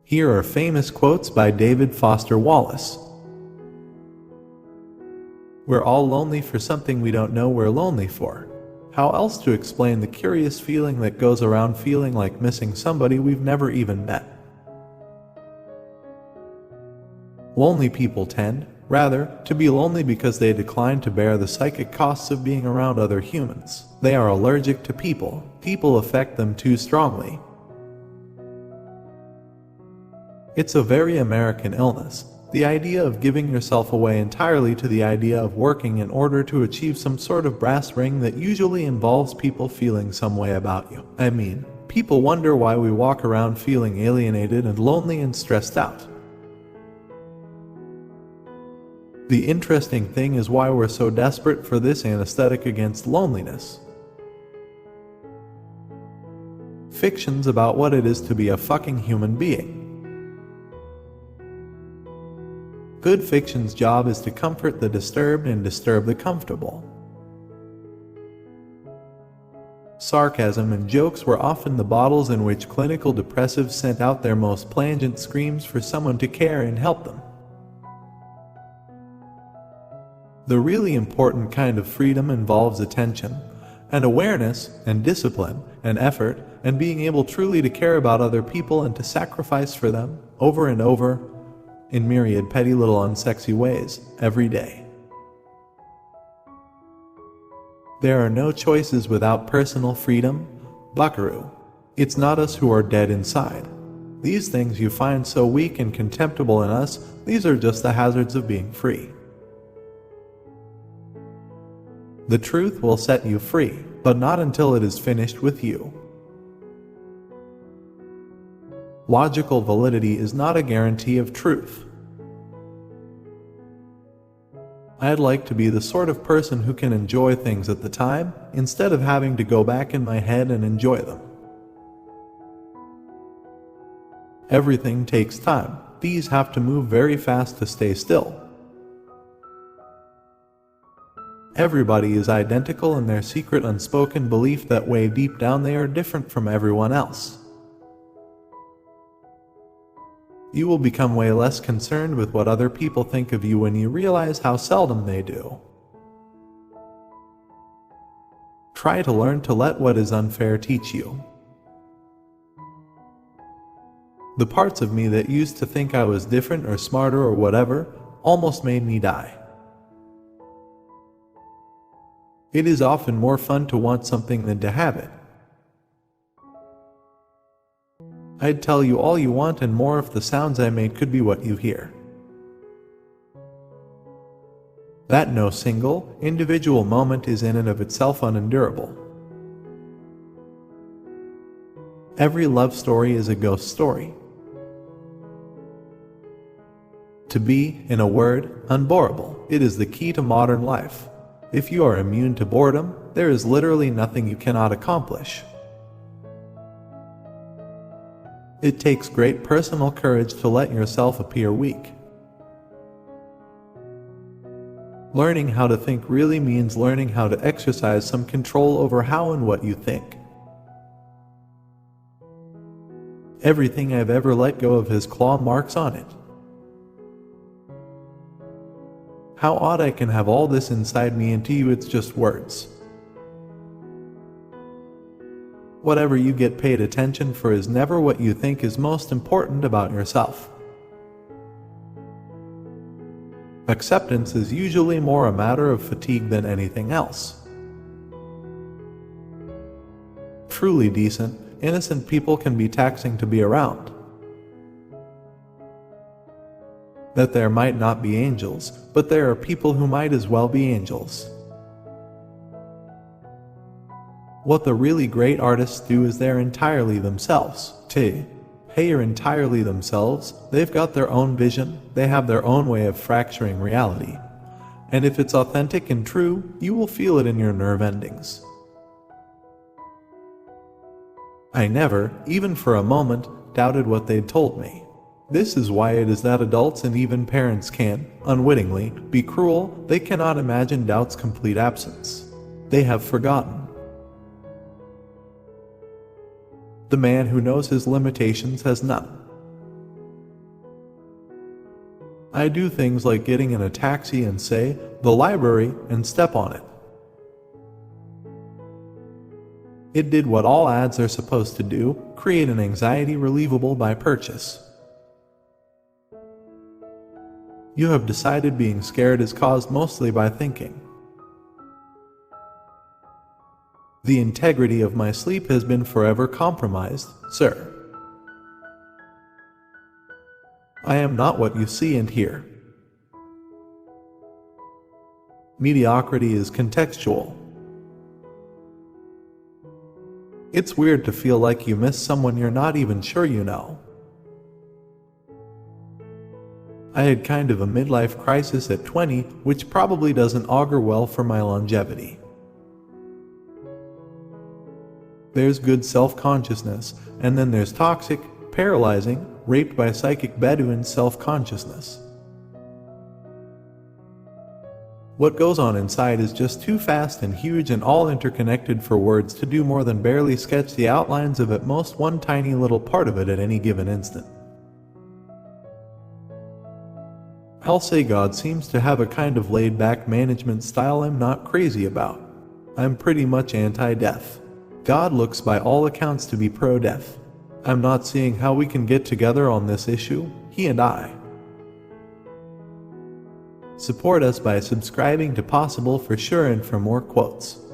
Here are famous quotes by David Foster Wallace. We're all lonely for something we don't know we're lonely for. How else to explain the curious feeling that goes around feeling like missing somebody we've never even met? Lonely people tend, rather, to be lonely because they decline to bear the psychic costs of being around other humans. They are allergic to people. People affect them too strongly. It's a very American illness, the idea of giving yourself away entirely to the idea of working in order to achieve some sort of brass ring that usually involves people feeling some way about you. I mean, people wonder why we walk around feeling alienated and lonely and stressed out. The interesting thing is why we're so desperate for this anesthetic against loneliness. Fiction's about what it is to be a fucking human being. Good fiction's job is to comfort the disturbed and disturb the comfortable. Sarcasm and jokes were often the bottles in which clinical depressives sent out their most plangent screams for someone to care and help them. The really important kind of freedom involves attention, and awareness, and discipline, and effort, and being able truly to care about other people and to sacrifice for them, over and over, in myriad petty little unsexy ways, every day. There are no choices without personal freedom, buckaroo. It's not us who are dead inside. These things you find so weak and contemptible in us, these are just the hazards of being free. The truth will set you free, but not until it is finished with you. Logical validity is not a guarantee of truth. I'd like to be the sort of person who can enjoy things at the time, instead of having to go back in my head and enjoy them. Everything takes time. These have to move very fast to stay still. Everybody is identical in their secret unspoken belief that way deep down they are different from everyone else. You will become way less concerned with what other people think of you when you realize how seldom they do. Try to learn to let what is unfair teach you. The parts of me that used to think I was different or smarter or whatever almost made me die. It is often more fun to want something than to have it. I'd tell you all you want and more if the sounds I made could be what you hear. That no single, individual moment is in and of itself unendurable. Every love story is a ghost story. To be, in a word, unboreable, it is the key to modern life. If you are immune to boredom, there is literally nothing you cannot accomplish. It takes great personal courage to let yourself appear weak. Learning how to think really means learning how to exercise some control over how and what you think. Everything I've ever let go of has claw marks on it. How odd I can have all this inside me and to you it's just words. Whatever you get paid attention for is never what you think is most important about yourself. Acceptance is usually more a matter of fatigue than anything else. Truly decent, innocent people can be taxing to be around. That there might not be angels, but there are people who might as well be angels. What the really great artists do is they're entirely themselves. Hey, are entirely themselves. They've got their own vision, they have their own way of fracturing reality. And if it's authentic and true, you will feel it in your nerve endings. I never, even for a moment, doubted what they'd told me. This is why it is that adults and even parents can, unwittingly, be cruel. They cannot imagine doubt's complete absence. They have forgotten. The man who knows his limitations has none. I do things like getting in a taxi and say, "the library," and step on it. It did what all ads are supposed to do, create an anxiety relievable by purchase. You have decided being scared is caused mostly by thinking. The integrity of my sleep has been forever compromised, sir. I am not what you see and hear. Mediocrity is contextual. It's weird to feel like you miss someone you're not even sure you know. I had kind of a midlife crisis at 20, which probably doesn't augur well for my longevity. There's good self-consciousness, and then there's toxic, paralyzing, raped by psychic Bedouin self-consciousness. What goes on inside is just too fast and huge and all interconnected for words to do more than barely sketch the outlines of at most one tiny little part of it at any given instant. I'll say God seems to have a kind of laid-back management style I'm not crazy about. I'm pretty much anti-death. God looks by all accounts to be pro-death. I'm not seeing how we can get together on this issue, he and I. Support us by subscribing to Possible for Sure and for more quotes.